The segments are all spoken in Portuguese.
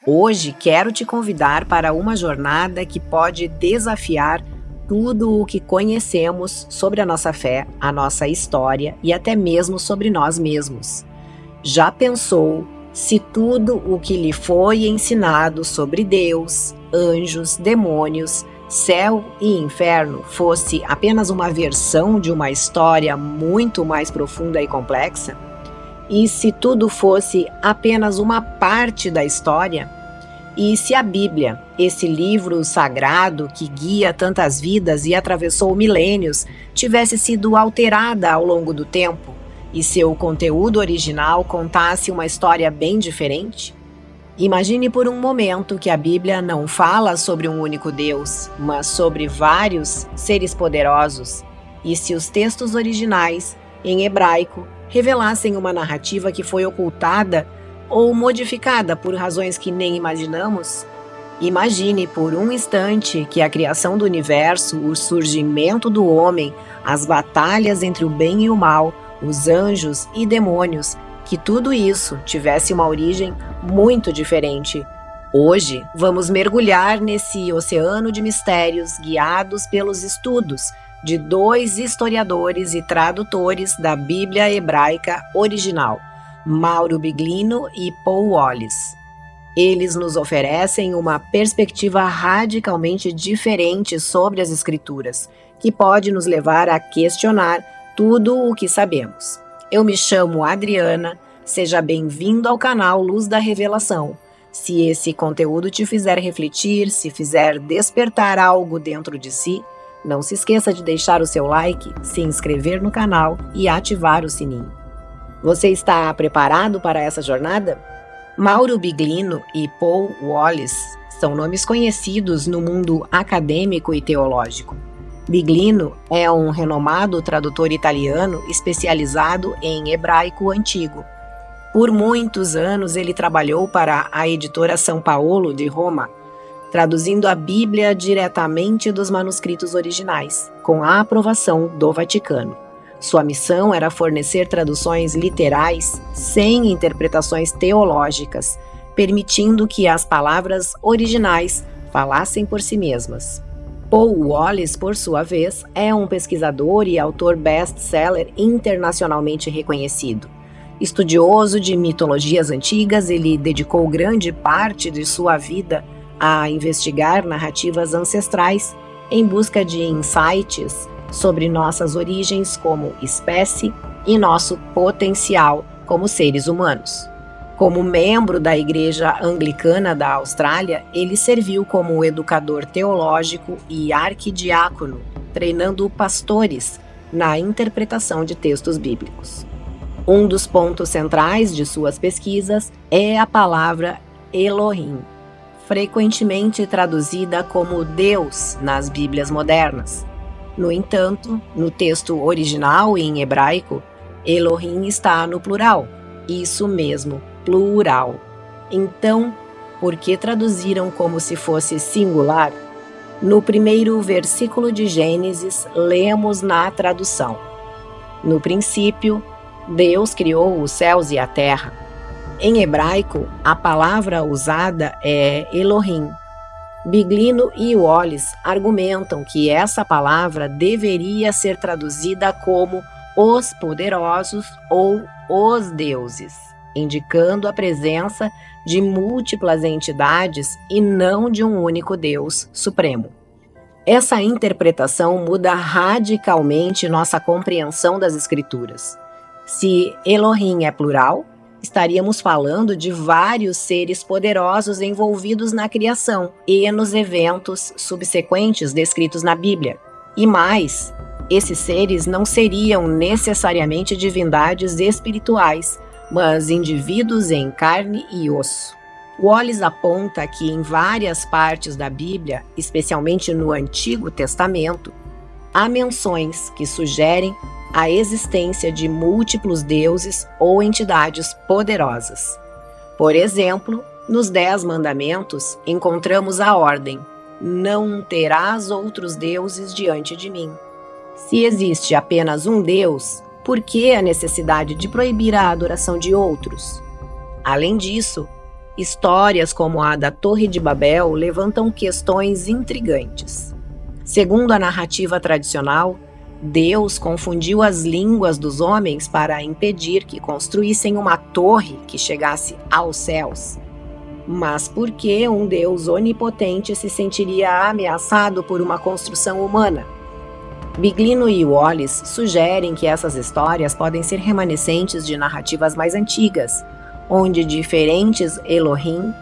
Hoje quero te convidar para uma jornada que pode desafiar tudo o que conhecemos sobre a nossa fé, a nossa história e até mesmo sobre nós mesmos. Já pensou se tudo o que lhe foi ensinado sobre Deus, anjos, demônios, céu e inferno fosse apenas uma versão de uma história muito mais profunda e complexa? E se tudo fosse apenas uma parte da história? E se a Bíblia, esse livro sagrado que guia tantas vidas e atravessou milênios, tivesse sido alterada ao longo do tempo e seu conteúdo original contasse uma história bem diferente? Imagine por um momento que a Bíblia não fala sobre um único Deus, mas sobre vários seres poderosos. E se os textos originais, em hebraico, revelassem uma narrativa que foi ocultada ou modificada por razões que nem imaginamos? Imagine por um instante que a criação do universo, o surgimento do homem, as batalhas entre o bem e o mal, os anjos e demônios, que tudo isso tivesse uma origem muito diferente. Hoje, vamos mergulhar nesse oceano de mistérios guiados pelos estudos de dois historiadores e tradutores da Bíblia hebraica original, Mauro Biglino e Paul Wallis. Eles nos oferecem uma perspectiva radicalmente diferente sobre as Escrituras, que pode nos levar a questionar tudo o que sabemos. Eu me chamo Adriana, seja bem-vindo ao canal Luz da Revelação. Se esse conteúdo te fizer refletir, se fizer despertar algo dentro de si, não se esqueça de deixar o seu like, se inscrever no canal e ativar o sininho. Você está preparado para essa jornada? Mauro Biglino e Paul Wallis são nomes conhecidos no mundo acadêmico e teológico. Biglino é um renomado tradutor italiano especializado em hebraico antigo. Por muitos anos ele trabalhou para a editora São Paulo de Roma, traduzindo a Bíblia diretamente dos manuscritos originais, com a aprovação do Vaticano. Sua missão era fornecer traduções literais, sem interpretações teológicas, permitindo que as palavras originais falassem por si mesmas. Paul Wallis, por sua vez, é um pesquisador e autor best-seller internacionalmente reconhecido. Estudioso de mitologias antigas, ele dedicou grande parte de sua vida a investigar narrativas ancestrais em busca de insights sobre nossas origens como espécie e nosso potencial como seres humanos. Como membro da Igreja Anglicana da Austrália, ele serviu como educador teológico e arquidiácono, treinando pastores na interpretação de textos bíblicos. Um dos pontos centrais de suas pesquisas é a palavra Elohim, frequentemente traduzida como Deus nas Bíblias modernas. No entanto, no texto original em hebraico, Elohim está no plural. Isso mesmo, plural. Então, por que traduziram como se fosse singular? No primeiro versículo de Gênesis, lemos na tradução: No princípio, Deus criou os céus e a terra. Em hebraico, a palavra usada é Elohim. Biglino e Wallis argumentam que essa palavra deveria ser traduzida como os poderosos ou os deuses, indicando a presença de múltiplas entidades e não de um único Deus supremo. Essa interpretação muda radicalmente nossa compreensão das Escrituras. Se Elohim é plural, estaríamos falando de vários seres poderosos envolvidos na criação e nos eventos subsequentes descritos na Bíblia. E mais, esses seres não seriam necessariamente divindades espirituais, mas indivíduos em carne e osso. Wallis aponta que em várias partes da Bíblia, especialmente no Antigo Testamento, há menções que sugerem a existência de múltiplos deuses ou entidades poderosas. Por exemplo, nos 10 Mandamentos encontramos a ordem: não terás outros deuses diante de mim. Se existe apenas um Deus, por que a necessidade de proibir a adoração de outros? Além disso, Histórias como a da Torre de Babel levantam questões intrigantes. Segundo a narrativa tradicional, Deus confundiu as línguas dos homens para impedir que construíssem uma torre que chegasse aos céus. Mas por que um Deus onipotente se sentiria ameaçado por uma construção humana? Biglino e Wallace sugerem que essas histórias podem ser remanescentes de narrativas mais antigas, onde diferentes Elohim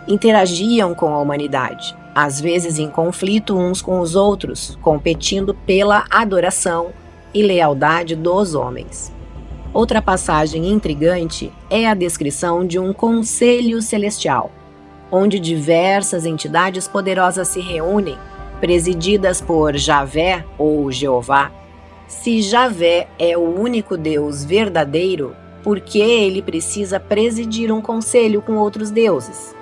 interagiam com a humanidade, às vezes em conflito uns com os outros, competindo pela adoração e lealdade dos homens. Outra passagem intrigante é a descrição de um conselho celestial, onde diversas entidades poderosas se reúnem, presididas por Javé ou Jeová. Se Javé é o único Deus verdadeiro, por que ele precisa presidir um conselho com outros deuses?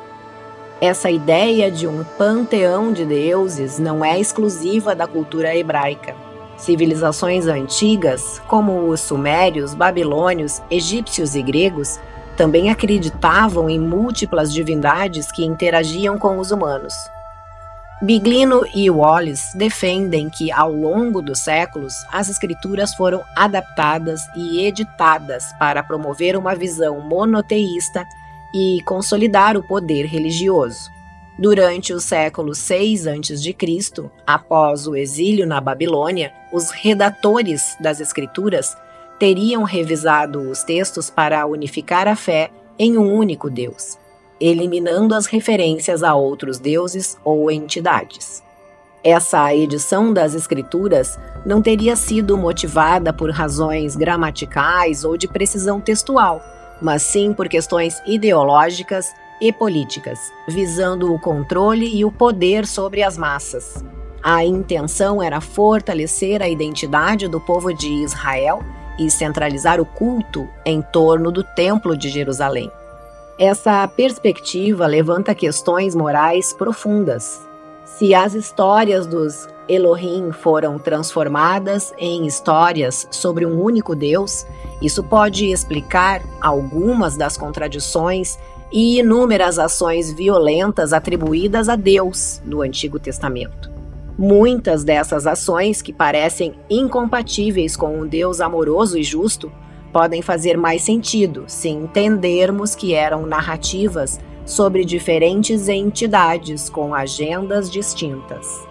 Essa ideia de um panteão de deuses não é exclusiva da cultura hebraica. Civilizações antigas, como os sumérios, babilônios, egípcios e gregos, também acreditavam em múltiplas divindades que interagiam com os humanos. Biglino e Wallace defendem que, ao longo dos séculos, as escrituras foram adaptadas e editadas para promover uma visão monoteísta e consolidar o poder religioso. Durante o século VI a.C., após o exílio na Babilônia, os redatores das escrituras teriam revisado os textos para unificar a fé em um único Deus, eliminando as referências a outros deuses ou entidades. Essa edição das escrituras não teria sido motivada por razões gramaticais ou de precisão textual, mas sim por questões ideológicas e políticas, visando o controle e o poder sobre as massas. A intenção era fortalecer a identidade do povo de Israel e centralizar o culto em torno do Templo de Jerusalém. Essa perspectiva levanta questões morais profundas. Se as histórias dos Elohim foram transformadas em histórias sobre um único Deus, isso pode explicar algumas das contradições e inúmeras ações violentas atribuídas a Deus no Antigo Testamento. Muitas dessas ações, que parecem incompatíveis com um Deus amoroso e justo, podem fazer mais sentido se entendermos que eram narrativas sobre diferentes entidades com agendas distintas.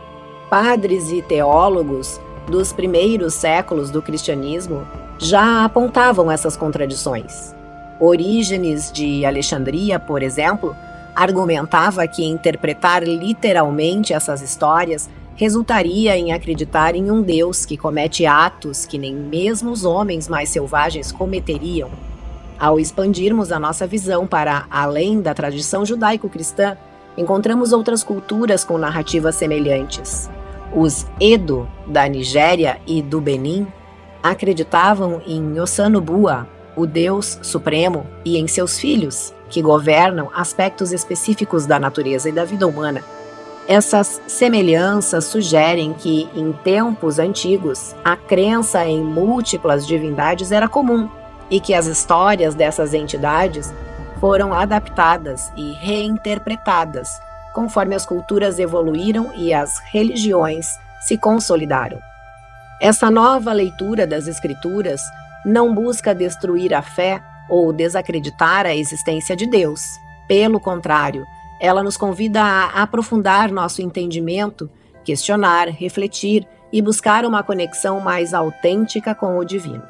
Padres e teólogos dos primeiros séculos do cristianismo já apontavam essas contradições. Orígenes de Alexandria, por exemplo, argumentava que interpretar literalmente essas histórias resultaria em acreditar em um Deus que comete atos que nem mesmo os homens mais selvagens cometeriam. Ao expandirmos a nossa visão para além da tradição judaico-cristã, encontramos outras culturas com narrativas semelhantes. Os Edo, da Nigéria e do Benin, acreditavam em Osanubua, o Deus Supremo, e em seus filhos, que governam aspectos específicos da natureza e da vida humana. Essas semelhanças sugerem que, em tempos antigos, a crença em múltiplas divindades era comum e que as histórias dessas entidades foram adaptadas e reinterpretadas conforme as culturas evoluíram e as religiões se consolidaram. Essa nova leitura das Escrituras não busca destruir a fé ou desacreditar a existência de Deus. Pelo contrário, ela nos convida a aprofundar nosso entendimento, questionar, refletir e buscar uma conexão mais autêntica com o divino.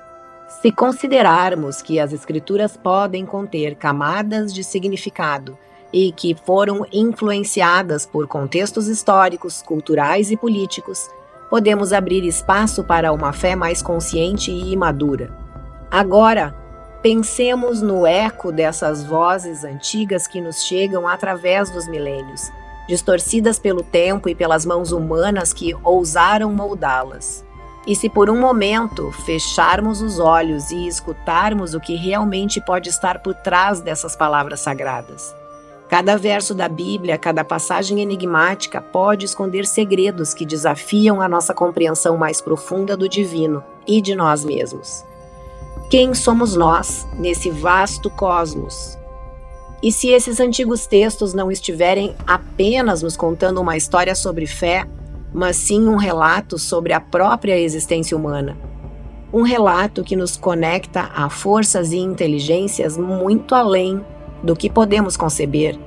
Se considerarmos que as Escrituras podem conter camadas de significado e que foram influenciadas por contextos históricos, culturais e políticos, podemos abrir espaço para uma fé mais consciente e madura. Agora, pensemos no eco dessas vozes antigas que nos chegam através dos milênios, distorcidas pelo tempo e pelas mãos humanas que ousaram moldá-las. E se por um momento fecharmos os olhos e escutarmos o que realmente pode estar por trás dessas palavras sagradas? Cada verso da Bíblia, cada passagem enigmática pode esconder segredos que desafiam a nossa compreensão mais profunda do divino e de nós mesmos. Quem somos nós nesse vasto cosmos? E se esses antigos textos não estiverem apenas nos contando uma história sobre fé, mas sim um relato sobre a própria existência humana? Um relato que nos conecta a forças e inteligências muito além do que podemos conceber.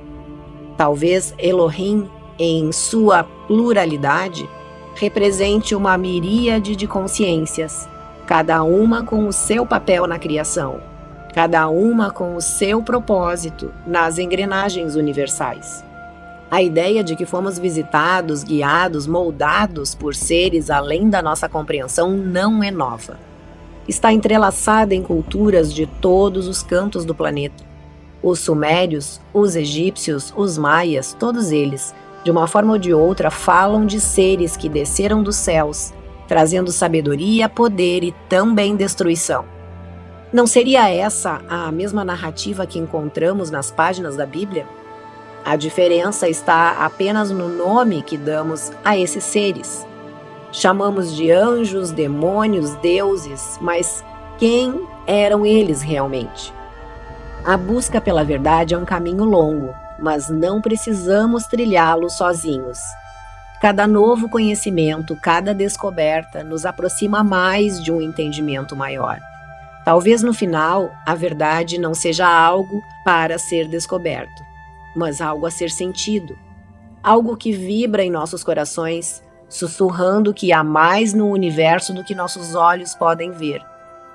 Talvez Elohim, em sua pluralidade, represente uma miríade de consciências, cada uma com o seu papel na criação, cada uma com o seu propósito nas engrenagens universais. A ideia de que fomos visitados, guiados, moldados por seres além da nossa compreensão não é nova. Está entrelaçada em culturas de todos os cantos do planeta. Os sumérios, os egípcios, os maias, todos eles, de uma forma ou de outra, falam de seres que desceram dos céus, trazendo sabedoria, poder e também destruição. Não seria essa a mesma narrativa que encontramos nas páginas da Bíblia? A diferença está apenas no nome que damos a esses seres. Chamamos de anjos, demônios, deuses, mas quem eram eles realmente? A busca pela verdade é um caminho longo, mas não precisamos trilhá-lo sozinhos. Cada novo conhecimento, cada descoberta nos aproxima mais de um entendimento maior. Talvez no final a verdade não seja algo para ser descoberto, mas algo a ser sentido. Algo que vibra em nossos corações, sussurrando que há mais no universo do que nossos olhos podem ver,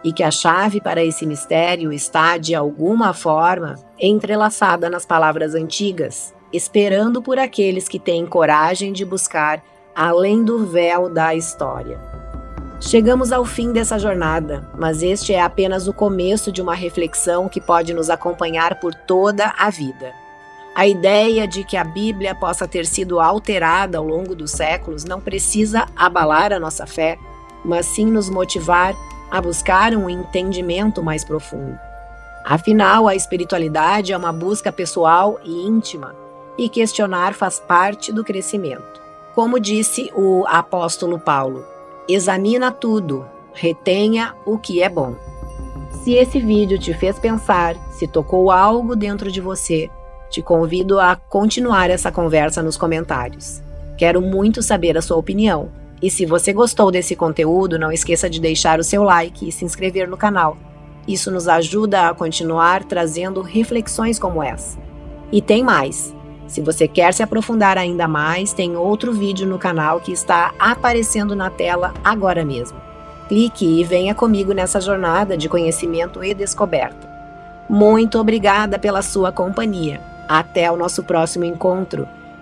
e que a chave para esse mistério está, de alguma forma, entrelaçada nas palavras antigas, esperando por aqueles que têm coragem de buscar além do véu da história. Chegamos ao fim dessa jornada, mas este é apenas o começo de uma reflexão que pode nos acompanhar por toda a vida. A ideia de que a Bíblia possa ter sido alterada ao longo dos séculos não precisa abalar a nossa fé, mas sim nos motivar a buscar um entendimento mais profundo. Afinal, a espiritualidade é uma busca pessoal e íntima, e questionar faz parte do crescimento. Como disse o apóstolo Paulo, examina tudo, retenha o que é bom. Se esse vídeo te fez pensar, se tocou algo dentro de você, te convido a continuar essa conversa nos comentários. Quero muito saber a sua opinião. E se você gostou desse conteúdo, não esqueça de deixar o seu like e se inscrever no canal. Isso nos ajuda a continuar trazendo reflexões como essa. E tem mais! Se você quer se aprofundar ainda mais, tem outro vídeo no canal que está aparecendo na tela agora mesmo. Clique e venha comigo nessa jornada de conhecimento e descoberta. Muito obrigada pela sua companhia. Até o nosso próximo encontro.